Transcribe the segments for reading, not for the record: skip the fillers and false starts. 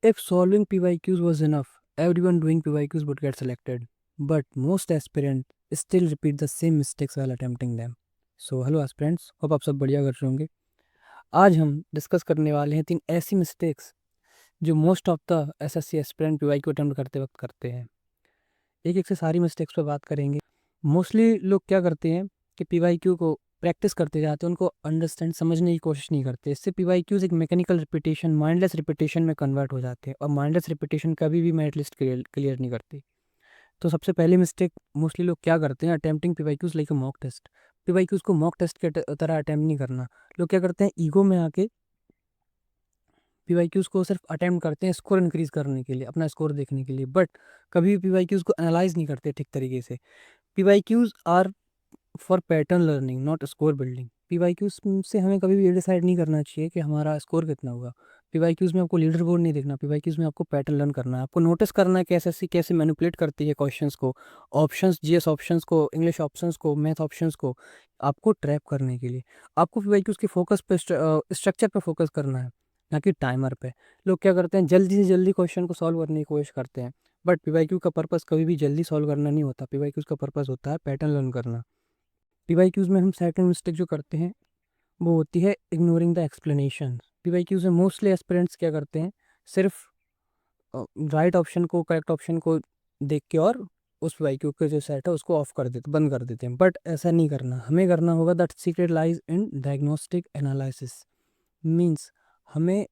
If solving PYQs was enough, everyone doing PYQs would get selected. But most aspirants still repeat the same mistakes while attempting them. So hello aspirants, hope आप सब बढ़िया कर रहे होंगे। आज हम discuss करने वाले हैं 3 ऐसी मिस्टेक्स जो most of the assessee aspirant PYQ attempt करते वक्त करते हैं। एक एक से सारी मिस्टेक्स पर बात करेंगे। मोस्टली लोग क्या करते हैं कि पीवाईक्यू को प्रैक्टिस करते जाते हैं, उनको अंडरस्टैंड समझने की कोशिश नहीं करते। इससे पीवाईक्यूज एक मैकेनिकल रिपीटेशन, माइंडलेस रिपीटेशन में कन्वर्ट हो जाते हैं और माइंडलेस रिपीटेशन कभी भी मेरिट लिस्ट क्लियर नहीं करती। तो सबसे पहली मिस्टेक मोस्टली लोग क्या करते हैं, attempting PYQs like a mock test. PYQs को मॉक टेस्ट के तरह अटेम्प्ट नहीं करना। लोग क्या करते हैं, ईगो में आके पीवाईक्यूज को सिर्फ अटेम्प्ट करते हैं स्कोर इंक्रीज करने के लिए, अपना स्कोर देखने के लिए, बट कभी भी पीवाईक्यूज को एनालाइज नहीं करते ठीक तरीके से। PYQs are for pattern learning, not score building. PYQs से हमें कभी भी ये डिसाइड नहीं करना चाहिए कि हमारा स्कोर कितना होगा। पीवाईक्यूज में आपको लीडर बोर्ड नहीं देखना, पीवाईक्यूज में आपको पैटर्न लर्न करना है। आपको नोटिस करना है कि एसएससी कैसे मैनिपुलेट करती है क्वेश्चंस को, ऑप्शंस, जीएस ऑप्शंस को, इंग्लिश ऑप्शंस को, मैथ ऑप्शंस को, आपको ट्रैप करने के लिए। आपको पीवाईक्यूज के फोकस पे, स्ट्रक्चर पे फोकस करना है, ना कि टाइमर पे। लोग क्या करते हैं, जल्दी से जल्दी क्वेश्चन को सॉल्व करने की कोशिश करते हैं, बट पीवाईक्यू का पर्पस कभी भी जल्दी सॉल्व करना नहीं होता। पीवाईक्यूज का पर्पस होता है पैटर्न लर्न करना। पीवाईक्यूज में हम सेकंड मिस्टेक जो करते हैं वो होती है इग्नोरिंग द एक्सप्लेनेशन। पीवाईक्यूज में मोस्टली एस्पिरेंट्स क्या करते हैं, सिर्फ राइट ऑप्शन को, करेक्ट ऑप्शन को देख के और उस पीवाईक्यू के जो सेट है उसको ऑफ कर देते, बंद कर देते हैं। बट ऐसा नहीं करना, हमें करना होगा। That secret lies in diagnostic analysis. Means हमें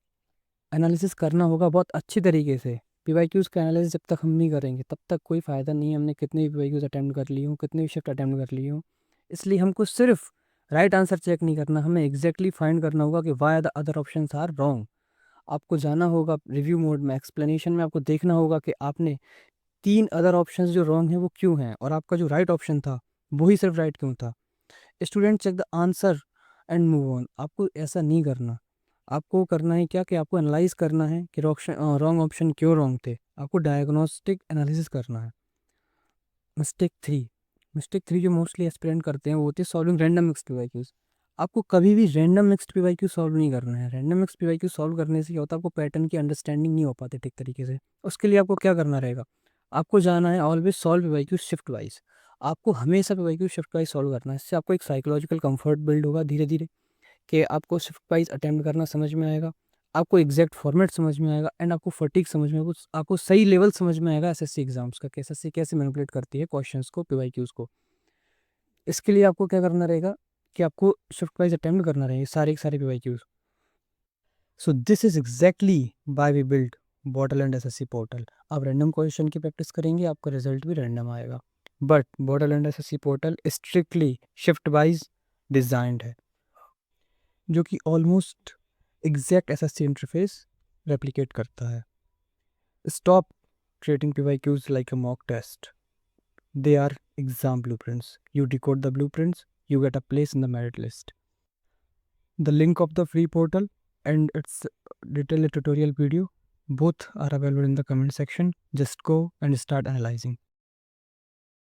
एनालिसिस करना होगा बहुत अच्छी तरीके से। पीवाईक्यूज का एनालिसिस जब तक हम नहीं करेंगे तब तक कोई फ़ायदा नहीं है। हमने कितने भी पीवाईक्यूज अटैम्प्ट कर ली हूँ, कितने भी शिफ्ट अटैम्प्ट कर ली हूँ। इसलिए हमको सिर्फ राइट आंसर चेक नहीं करना, हमें एग्जैक्टली फाइंड करना होगा कि why the other options are wrong. आपको जाना होगा रिव्यू मोड में, एक्सप्लेनेशन में आपको देखना होगा कि आपने 3 अदर ऑप्शंस जो रॉन्ग हैं वो क्यों हैं, और आपका जो राइट ऑप्शन था वही सिर्फ राइट क्यों था। Student check the answer and move on. आपको ऐसा नहीं करना। आपको करना है क्या कि आपको एनालाइज करना है कि रॉन्ग ऑप्शन क्यों रॉन्ग थे। आपको डायग्नोस्टिक एनालिसिस करना है। मिस्टेक थ्री जो मोस्टली एस्पिरेंट करते हैं वो होती है सॉल्विंग रैंडम मिक्स्ड पीवाईक्यूज। आपको कभी भी रैंडम मिक्स्ड पीवाईक्यू सॉल्व नहीं करना है। रैंडम मिक्स्ड पीवाईक्यू सॉल्व करने से क्या होता है, आपको पैटर्न की अंडरस्टैंडिंग नहीं हो पाती ठीक तरीके से। उसके लिए आपको क्या करना रहेगा, आपको जाना है always solve PYQ shift wise. आपको हमेशा पीवाईक्यू शिफ्ट वाइज सॉल्व करना है। इससे आपको एक साइकोलॉजिकल कंफर्ट बिल्ड होगा धीरे धीरे, कि आपको शिफ्ट वाइज अटेम्प्ट करना समझ में आएगा, आपको एग्जैक्ट फॉर्मेट समझ में आएगा, एंड आपको फटीक समझ में आएगा, आपको सही लेवल समझ में आएगा एसएससी एग्जाम्स का, कि एसएससी कैसे मैनिपुलेट करती है क्वेश्चंस को, पीवाईक्यूज को। इसके लिए आपको क्या करना रहेगा कि आपको शिफ्ट वाइज अटेम्प्ट करना रहेगा सारे के सारे PYQs. So this is exactly why we build bottle and SSC portal. आप रैंडम क्वेश्चन की प्रैक्टिस करेंगे, आपका रिजल्ट भी रैंडम आएगा। But bottle and SSC portal strictly shift wise designed है, जो कि almost exact SSC interface replicate करता है। Stop creating PYQs like a mock test. They are exam blueprints. You decode the blueprints, you get a place in the merit list. The link of the free portal and its detailed tutorial video both are available in the comment section. Just go and start analyzing.